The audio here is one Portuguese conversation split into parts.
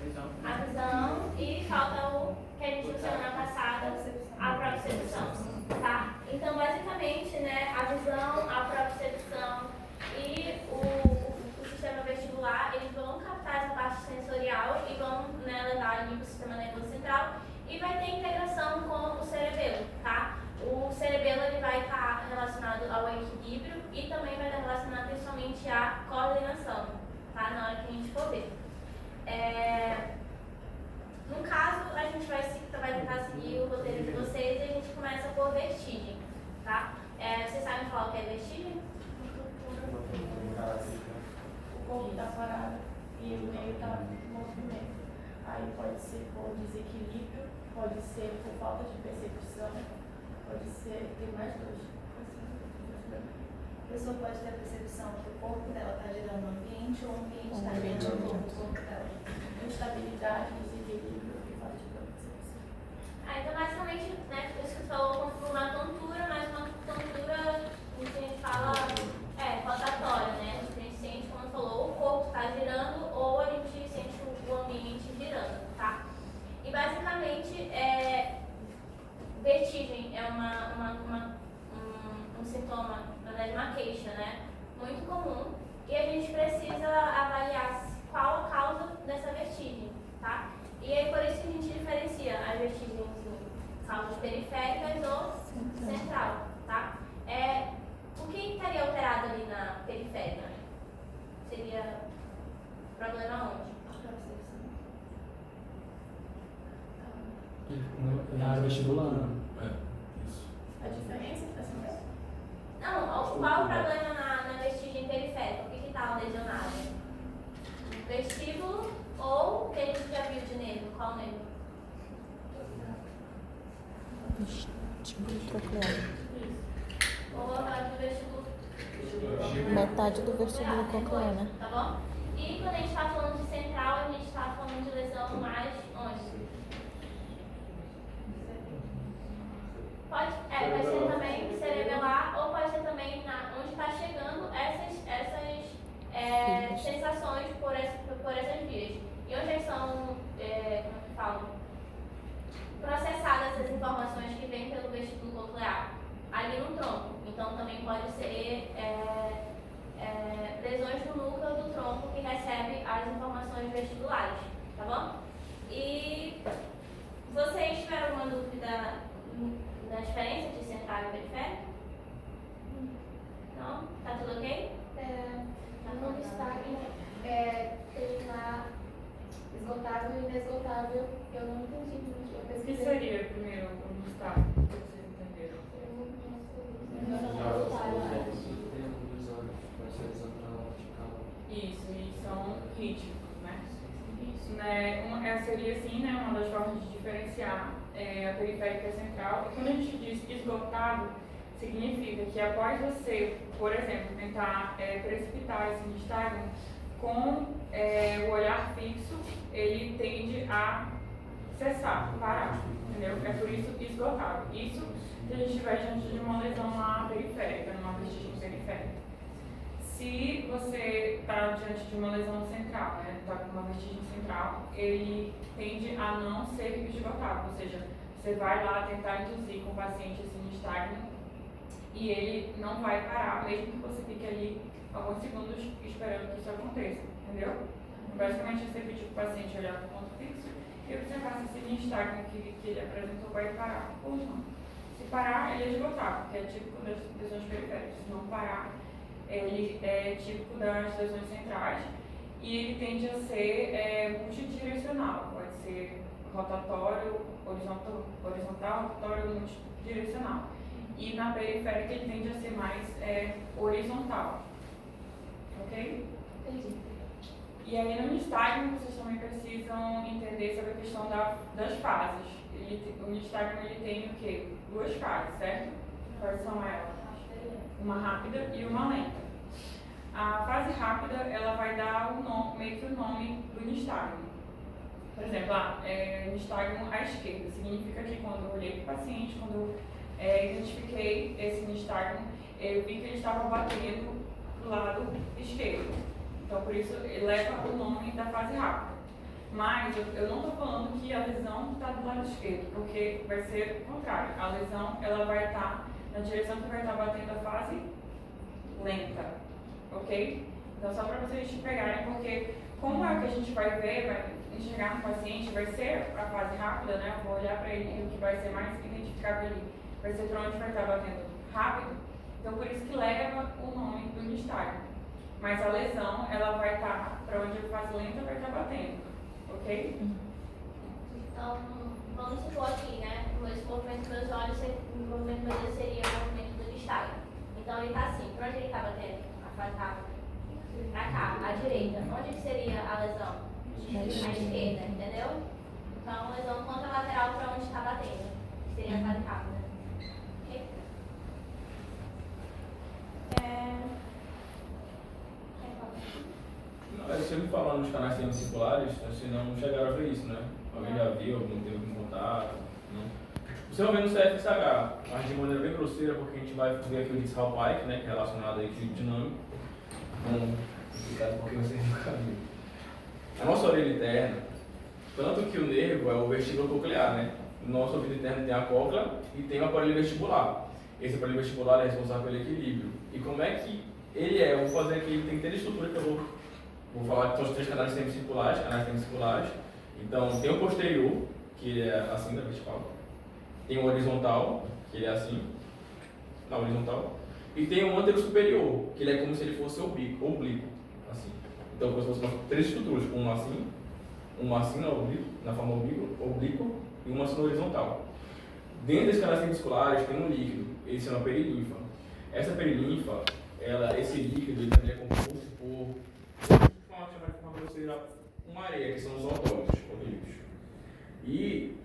A visão e falta o que a gente viu semana passada, a propriocepção, tá? Então, basicamente, né, a visão, a propriocepção e o sistema vestibular, eles vão captar essa parte sensorial e vão, né, levar ali para o sistema nervoso central e vai ter integração com o cerebelo, tá? O cerebelo ele vai estar relacionado ao equilíbrio e também vai estar relacionado principalmente à coordenação, tá? Na hora que a gente for ver. No caso, a gente vai tentar seguir o roteiro de vocês e a gente começa por vertigem, tá? Vocês sabem falar o que é vertigem? O corpo está parado e o meio está em movimento. Aí pode ser por desequilíbrio, pode ser por falta de percepção, pode ser, tem mais dois. A pessoa pode ter a percepção que o corpo dela está girando no ambiente ou o ambiente está girando no corpo dela. Instabilidade, desequilíbrio e falta de percepção. Então, basicamente, né, isso que você falou como uma tontura, mas uma tontura que a gente fala rotatória, né? A gente sente, como falou, o corpo está girando ou a gente sente o ambiente girando, tá? E, basicamente, vertigem é um sintoma, na verdade, uma queixa, né? Muito comum e a gente precisa avaliar qual a causa dessa vertigem, tá? E aí por isso que a gente diferencia as vertigens em causas periféricas ou central, tá? O que estaria alterado ali na periférica? Seria problema onde? Na área vestibular, Isso. A diferença está sendo Não, qual o problema na vestigem periférica? O que está lesionado? O vestíbulo ou o que a gente já viu de nervo? Qual nervo? Vestíbulo coclear. Ou a parte do vestíbulo? Metade do vestíbulo coclear, né? Tá bom? E quando a gente está falando de central, a gente está falando de lesão mais onde? Pode ser também cerebelar ou pode ser também onde está chegando essas sensações por essas vias. E onde são, como é que falo, processadas essas informações que vêm pelo vestíbulo coclear? Ali no tronco. Então também pode ser lesões no núcleo do tronco que recebe as informações vestibulares, tá bom? E vocês tiveram alguma dúvida da diferença de central e periférico? Não? Tá tudo ok? No destaque tem lá esgotável e inesgotável. Eu não entendi muito. Eu O que pesquisei. seria primeiro um destaque? Que vocês entenderam? Isso, e são rítmicos, né? Isso, né? Seria assim, né? Uma das formas de diferenciar a periférica central. E quando a gente diz esgotado, significa que após você, por exemplo, tentar precipitar esse nistagmo com o olhar fixo, ele tende a cessar, parar, entendeu? É por isso esgotado. Isso se a gente estiver diante de uma lesão lá periférica, numa vestígio periférica. Se você está diante de uma lesão central, né, está com uma vestígio central, ele tende a não ser esgotado, ou seja, você vai lá tentar induzir com o paciente esse nistagmo e ele não vai parar, mesmo que você fique ali alguns segundos esperando que isso aconteça, entendeu? Basicamente, você pedir para o paciente olhar para o ponto fixo e observar se esse nistagmo que ele apresentou vai parar ou não. Se parar, ele é esgotado, que é típico das lesões periféricas. Se não parar, ele é típico das lesões centrais e ele tende a ser multidirecional, pode ser rotatório, horizontal, rotatório, multidirecional. E na periférica ele tende a ser mais horizontal. Ok? Entendi. E aí no nistagmo vocês também precisam entender sobre a questão das fases. O nistagmo ele tem o quê? Duas fases, certo? Quais são elas? Uma rápida e uma lenta. A fase rápida ela vai dar meio que o nome do nistagmo. Por exemplo, nistagmo à esquerda. Significa que quando eu olhei para o paciente, quando eu identifiquei esse nistagmo, eu vi que ele estava batendo do lado esquerdo. Então, por isso, ele leva o nome da fase rápida. Mas eu não estou falando que a lesão está do lado esquerdo, porque vai ser o contrário. A lesão ela vai estar na direção que vai estar batendo a fase lenta, ok? Então só para vocês pegarem, porque como é o que a gente vai ver, vai enxergar no paciente, vai ser a fase rápida, né? Eu vou olhar para ele e o que vai ser mais identificável ali vai ser para onde vai estar batendo rápido. Então por isso que leva o nome do nistagmo. Mas a lesão, ela vai estar para onde a fase lenta vai estar batendo, ok? Então, vamos supor aqui, né? Esse movimento dos meus olhos, o movimento meu dedo seria o movimento do nistagmo. Então ele está assim, para onde ele está batendo? A fase rápida. Para cá, à direita. Onde que seria a lesão? À esquerda, entendeu? Então, lesão contralateral para onde está batendo. Seria a fase rápida. Ok? Eu sempre falando nos canais semicirculares, assim, não chegaram a ver isso, né? Alguém já viu, algum teve algum contato, né? Você vai ver no CFSH, mas de maneira bem grosseira, porque a gente vai ver aqui o Dixhall Pike, né, que é relacionado a equilíbrio dinâmico. Complicado porque você nunca viu. A nossa orelha interna, tanto que o nervo é o vestíbulo coclear, né? No nosso ouvido interno tem a cóclea e tem o aparelho vestibular. Esse aparelho vestibular é responsável pelo equilíbrio. E como é que ele é? Eu vou fazer aqui, tem que ter estrutura que eu vou falar que são os 3 canais semicirculares, Então, tem o posterior, que é assim da vertical. Tem o horizontal, que ele é assim, na horizontal. E tem o antero superior, que ele é como se ele fosse oblíquo, assim. Então, como se fossem 3 estruturas, uma assim na forma oblíqua e uma assim na horizontal. Dentro desses canais semicirculares tem um líquido, ele se chama perilinfa. Essa perilinfa, esse líquido, ele é composto por uma areia, que são os autólitos oblíquos. E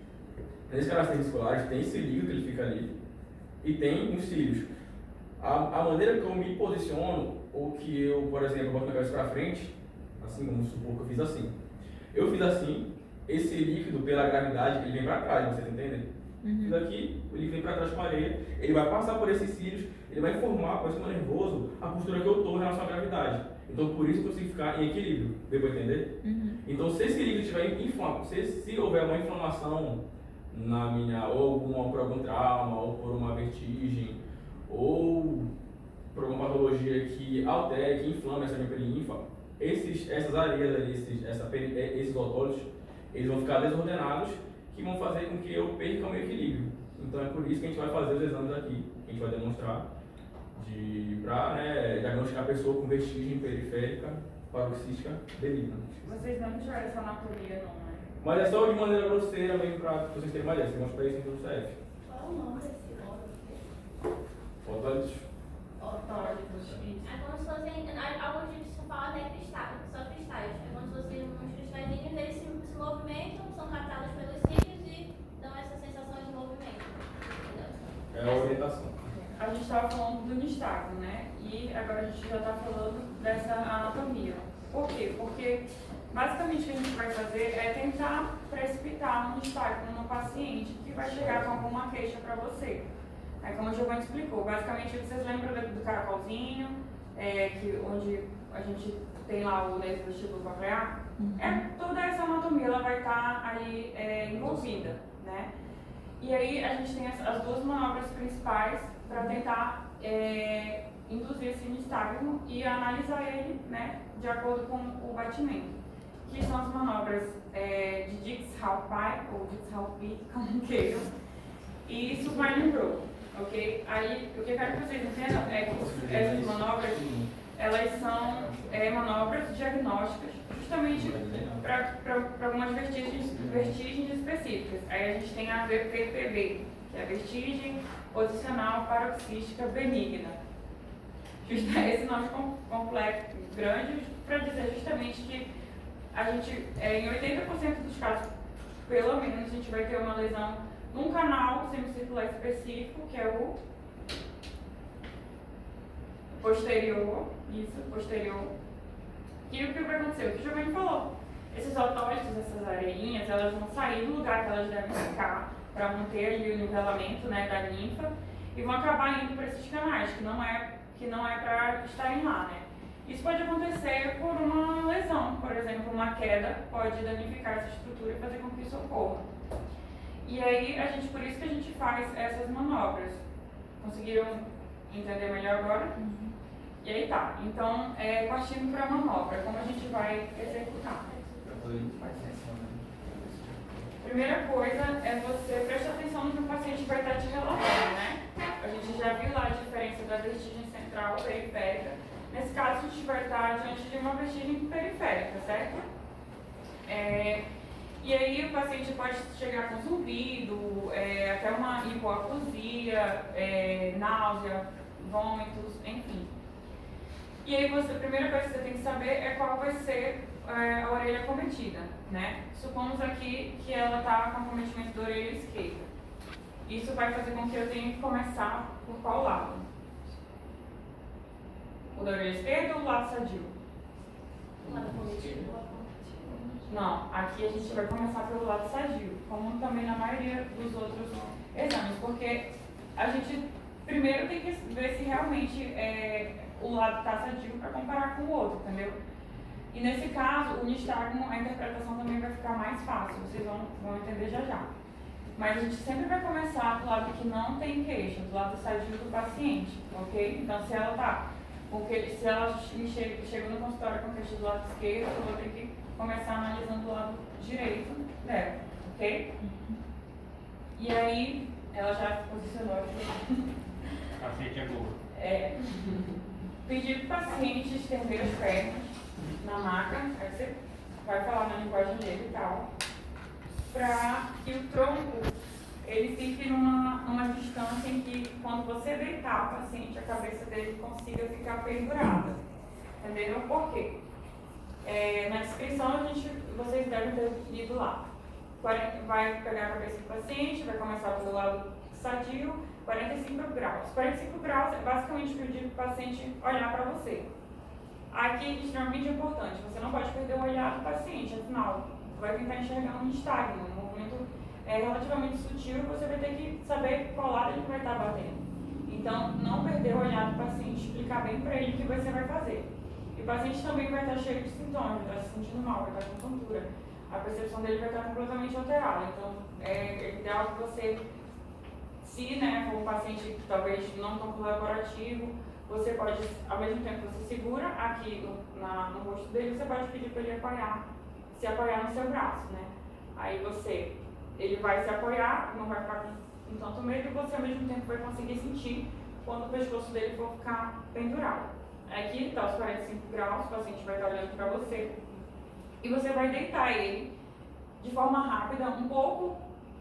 nesses canais semicirculares tem esse líquido que ele fica ali e tem os cílios. A maneira que eu me posiciono, ou que eu, por exemplo, boto minha cabeça para frente, assim, vamos supor que eu fiz assim. Eu fiz assim, esse líquido, pela gravidade, ele vem para trás, vocês entendem? Fiz aqui, o líquido vem para trás com a areia, ele vai passar por esses cílios, ele vai formar com o sistema nervoso a postura que eu estou em relação à gravidade. Então, por isso eu consigo ficar em equilíbrio. Deu para entender? Então, se esse líquido estiver inflamado, se houver uma inflamação na minha, ou por algum trauma, ou por uma vertigem, ou por alguma patologia que altere, que inflame essa minha perilinfa, essas areias ali, esses autólitos, eles vão ficar desordenados, que vão fazer com que eu perca o meu equilíbrio. Então, é por isso que a gente vai fazer os exames aqui, que a gente vai demonstrar, para diagnosticar a pessoa com vestígio periférica paroxística benigna. Vocês não tiveram essa anatomia, não, né? Mas é só de maneira grosseira mesmo para vocês terem uma ideia. Você mostra para isso no CF. Qual é o nome desse órgão? Autólitos. Autólitos. É como se fossem, alguns gente fala até cristais, só cristais. É como se fossem uns cristalzinhos, eles se movimentam, são captados pelos cílios e dão essa sensação de movimento. Entendeu? É a orientação. A gente estava falando do nistagmo, né? E agora a gente já está falando dessa anatomia. Por quê? Porque basicamente o que a gente vai fazer é tentar precipitar um nistagmo no paciente que vai chegar com alguma queixa para você. Aí, como o Giovanni explicou, basicamente vocês lembram do caracolzinho, onde a gente tem lá o nervo vestíbulo coclear? Toda essa anatomia ela vai estar ali envolvida, né? E aí a gente tem as 2 manobras principais para tentar induzir esse nistagmo e analisar ele, né, de acordo com o batimento, que são as manobras de Dixhall Pike, ou Dixhall Pike, como queiram, e Supine Row, ok? Aí, o que eu quero que vocês entendam é que essas manobras, elas são manobras diagnósticas, justamente para algumas vertigens específicas. Aí a gente tem a VPPB, que é a vertigem posicional paroxística benigna. Esse nome complexo, grande, para dizer justamente que a gente, em 80% dos casos, pelo menos, a gente vai ter uma lesão num canal semicircular específico, que é o posterior, posterior. E o que vai acontecer? O que o Giovanni falou. Esses autólitos, essas areinhas, elas vão sair do lugar que elas devem ficar para manter ali o nivelamento, né, da linfa, e vão acabar indo para esses canais, que não é para estarem lá, né? Isso pode acontecer por uma lesão, por exemplo, uma queda pode danificar essa estrutura e fazer com que isso ocorra. E aí, por isso que a gente faz essas manobras. Conseguiram entender melhor agora? E aí tá. Então, partindo para a manobra, como a gente vai executar? Primeira coisa é você prestar atenção no que o paciente vai estar te relatando, né? A gente já viu lá a diferença da vertigem central e periférica. Nesse caso, a gente vai estar diante de uma vertigem periférica, certo? E aí o paciente pode chegar com zumbido, até uma hipoacusia, náusea, vômitos, enfim. E aí a primeira coisa que você tem que saber é qual vai ser a orelha acometida, né? Supomos aqui que ela está com acometimento da orelha esquerda. Isso vai fazer com que eu tenha que começar por qual lado? O da orelha esquerda ou o lado sadio? O lado acometido. Não, aqui a gente vai começar pelo lado sadio, como também na maioria dos outros exames, porque a gente primeiro tem que ver se realmente o lado está sadio para comparar com o outro, entendeu? E nesse caso, o nistagmo, a interpretação também vai ficar mais fácil, vocês vão entender já já. Mas a gente sempre vai começar do lado que não tem queixa, do lado sadio do paciente, ok? Então, se ela chega no consultório com queixa do lado esquerdo, eu vou ter que começar analisando o lado direito dela, ok? E aí, ela já se posicionou aqui. A ficha é boa. Pedir para o paciente estender as pernas na maca, aí você vai falar na linguagem dele e tal, para que o tronco ele fique numa distância em que, quando você deitar o paciente, a cabeça dele consiga ficar pendurada. Entenderam por quê? Na descrição, vocês devem ter lido lá. Vai pegar a cabeça do paciente, vai começar pelo lado sadio, 45 graus. 45 graus é basicamente pedir para o paciente olhar para você. Aqui é extremamente importante, você não pode perder o olhar do paciente, afinal, vai tentar enxergar um nistagmo, um movimento relativamente sutil, e você vai ter que saber qual lado ele vai estar batendo. Então, não perder o olhar do paciente, explicar bem para ele o que você vai fazer. E o paciente também vai estar cheio de sintomas, vai estar se sentindo mal, vai estar com tontura. A percepção dele vai estar completamente alterada. Então, é ideal que você, se for um paciente talvez não tão colaborativo, você pode, ao mesmo tempo que você segura aqui no rosto dele, você pode pedir para ele se apoiar no seu braço, né? Aí ele vai se apoiar, não vai ficar com tanto medo, e você ao mesmo tempo vai conseguir sentir quando o pescoço dele for ficar pendurado. Aqui está os 45 graus, o paciente vai estar olhando para você, e você vai deitar ele de forma rápida, um pouco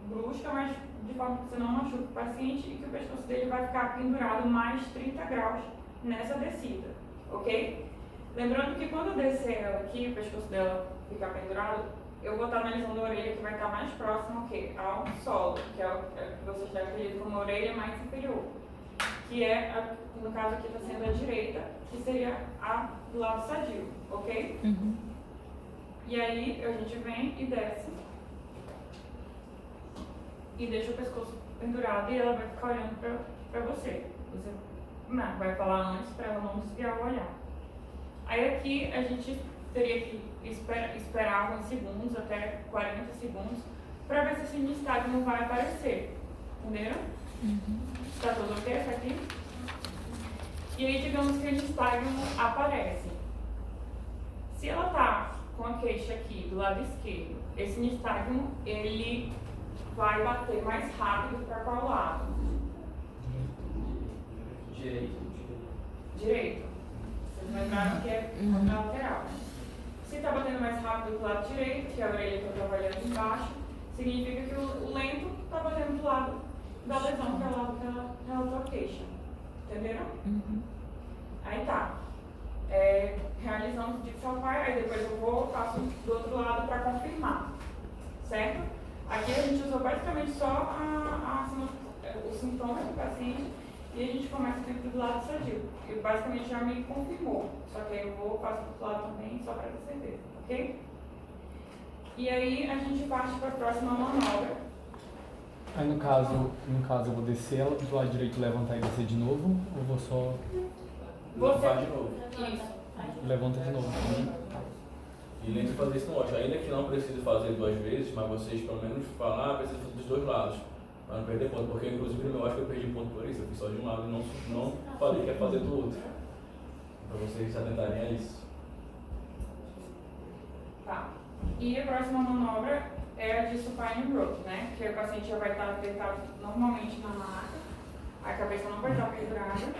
brusca, mas de forma que você não machuque o paciente e que o pescoço dele vai ficar pendurado mais 30 graus nessa descida, ok? Lembrando que quando eu descer ela aqui, o pescoço dela ficar pendurado, eu vou estar analisando a orelha que vai estar mais próxima ao solo, que é o que vocês devem ter como a orelha mais inferior, que no caso aqui está sendo a direita, que seria a do lado sadio, ok? E aí a gente vem e desce e deixa o pescoço pendurado e ela vai ficar olhando para você. Você vai falar antes para ela não desviar o olhar. Aí aqui a gente teria que esperar alguns segundos, até 40 segundos, para ver se esse nistagmo vai aparecer. Entenderam? Tá tudo ok até aqui? E aí, digamos que o nistagmo aparece. Se ela tá com a queixa aqui do lado esquerdo, esse nistagmo ele vai bater mais rápido para qual lado? Direito. Vocês lembraram que é contra lateral. Se está batendo mais rápido do lado direito, que é a orelha que eu estou trabalhando embaixo, significa que o lento está batendo do lado da lesão, que é o lado que ela tua queixa. Entenderam? Aí tá. Realizamos de salvar, aí depois eu faço do outro lado para confirmar. Certo? Aqui a gente usou basicamente só os sintomas do paciente e a gente começa sempre do lado sadio. Eu basicamente já me confirmou, só que aí eu faço do outro lado também, só para ter certeza, ok? E aí a gente parte para a próxima manobra. Aí no caso eu vou descer ela do lado direito, levantar e descer de novo, ou vou só... Você Vai de novo. Isso. Levanta de novo. E lembre de fazer isso no ótimo. Ainda que não precise fazer 2 vezes, mas vocês pelo menos falar, precisa fazer dos 2 lados. Para não perder ponto. Porque inclusive no meu acho que eu perdi ponto por isso. Eu fiz só de um lado e não falei que ia fazer do outro. Para vocês se atentarem a isso. Tá. E a próxima manobra é a de supine rope, né? Que o paciente já vai estar deitado normalmente na maca, a cabeça não vai estar pendurada.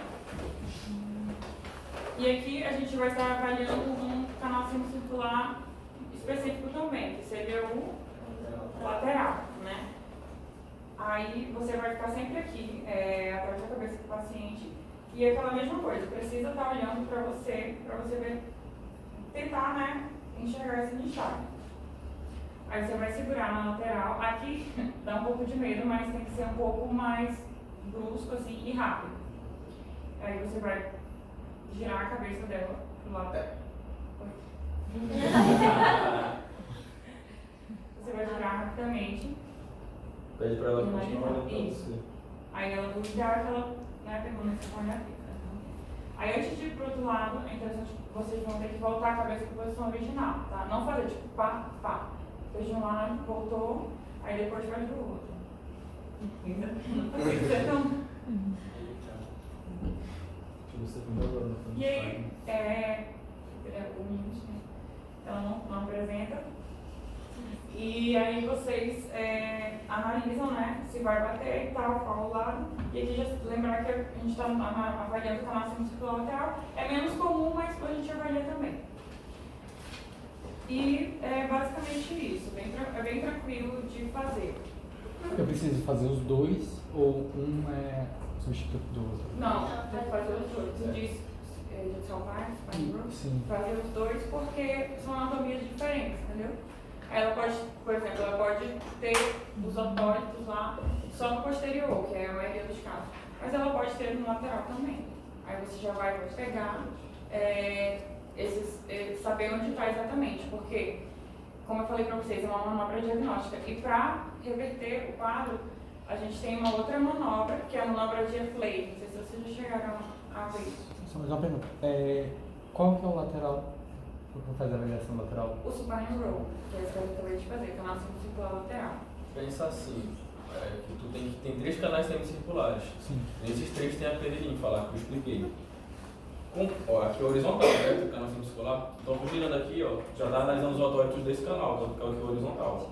E aqui a gente vai estar avaliando um canal semicircular específico também, que seria o lateral, né? Aí você vai ficar sempre aqui, atrás da cabeça do paciente, e é aquela mesma coisa, precisa estar olhando para você ver, tentar, né, enxergar esse nichado. Aí você vai segurar na lateral, aqui dá um pouco de medo, mas tem que ser um pouco mais brusco assim e rápido. Aí você vai girar a cabeça dela pro lado. Você vai girar rapidamente. Pede para ela continuar olhando para Isso. você. Aí ela duvidar que ela, né, permanece com a olhada. Aí antes de ir pro outro lado, é interessante que vocês vão ter que voltar a cabeça para a posição original, tá? Não fazer tipo pá, pá. Fez de um lado, voltou, aí depois faz do outro. Então, e aí, ela não apresenta. E aí vocês analisam, né, se vai bater e tal, qual o lado. E aqui já lembrar que a gente está avaliando o canal semicircular lateral. É menos comum, mas a gente avalia também. E é basicamente isso, é bem tranquilo de fazer. Eu preciso fazer os 2 ou um é substituto do outro? Não, tem que fazer os dois. Tu disse de salvar, Sim. fazer os dois porque são anatomias diferentes, entendeu? Aí ela pode, por exemplo, ela pode ter os otólitos lá só no posterior, que é a maioria dos casos. Mas ela pode ter no lateral também. Aí você já vai pegar saber onde está exatamente, porque, como eu falei para vocês, é uma manobra diagnóstica. E para reverter o quadro, a gente tem uma outra manobra, que é a manobra de Flay. Não sei se vocês já chegaram a ver isso. Só mais uma pergunta. Qual que é o lateral? Para fazer a avaliação lateral? O supine roll, que é esse que eu acabei de fazer, canal semicircular lateral. Pensa assim, que tu tem 3 canais semicirculares. Sim. Nesses 3 tem a penelinha, falar que eu expliquei. Aqui é horizontal, certo? O canal semicircular. Então, girando aqui, ó, já está analisando os otólitos desse canal, que é o aqui horizontal.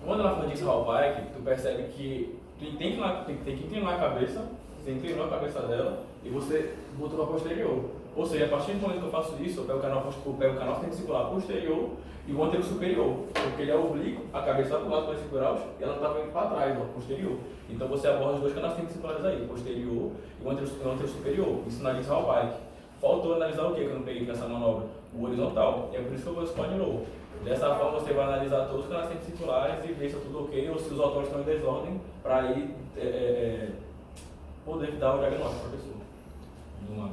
Quando ela faz Distal Pike, tu percebe que tu tem que inclinar a cabeça, você inclinou a cabeça dela e você botou para posterior. Ou seja, a partir do momento que eu faço isso, eu pego o canal semicircular posterior e o anterior superior, porque ele é oblíquo, a cabeça vai para o lado para segurar e ela está vindo para trás, ó, posterior. Então você aborda os 2 canais semicirculares aí, posterior e o anterior superior. Isso na Distal Pike. Faltou analisar o que eu não peguei nessa manobra? O horizontal. É por isso que eu vou spine roll. Dessa forma você vai analisar todos os canais semicirculares e ver se está tudo ok ou se os otólitos estão em desordem para aí poder dar o diagnóstico para a pessoa.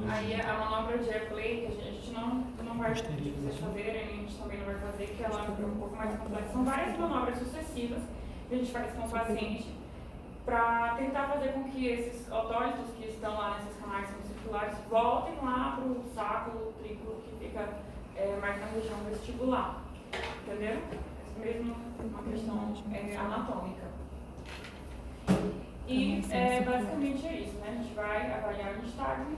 Aí a manobra de airplay, que a gente não vai pedir para vocês fazerem, a gente também não vai fazer, que ela é um pouco mais complexa. São várias manobras sucessivas que a gente faz com o paciente para tentar fazer com que esses otólitos que estão lá nesses canais semicirculares voltem lá para o sacro triclo que fica mais na região vestibular. Entendeu? Mesmo uma questão anatômica. E basicamente é isso, né? A gente vai avaliar o nistagmo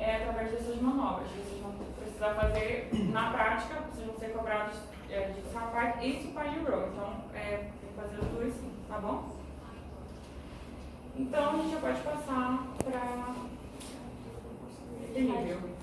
através dessas manobras. Vocês vão precisar fazer na prática, vocês vão ser cobrados de Salpike e supine roll. Então, tem que fazer os 2 sim, tá bom? Então, a gente já pode passar para nível.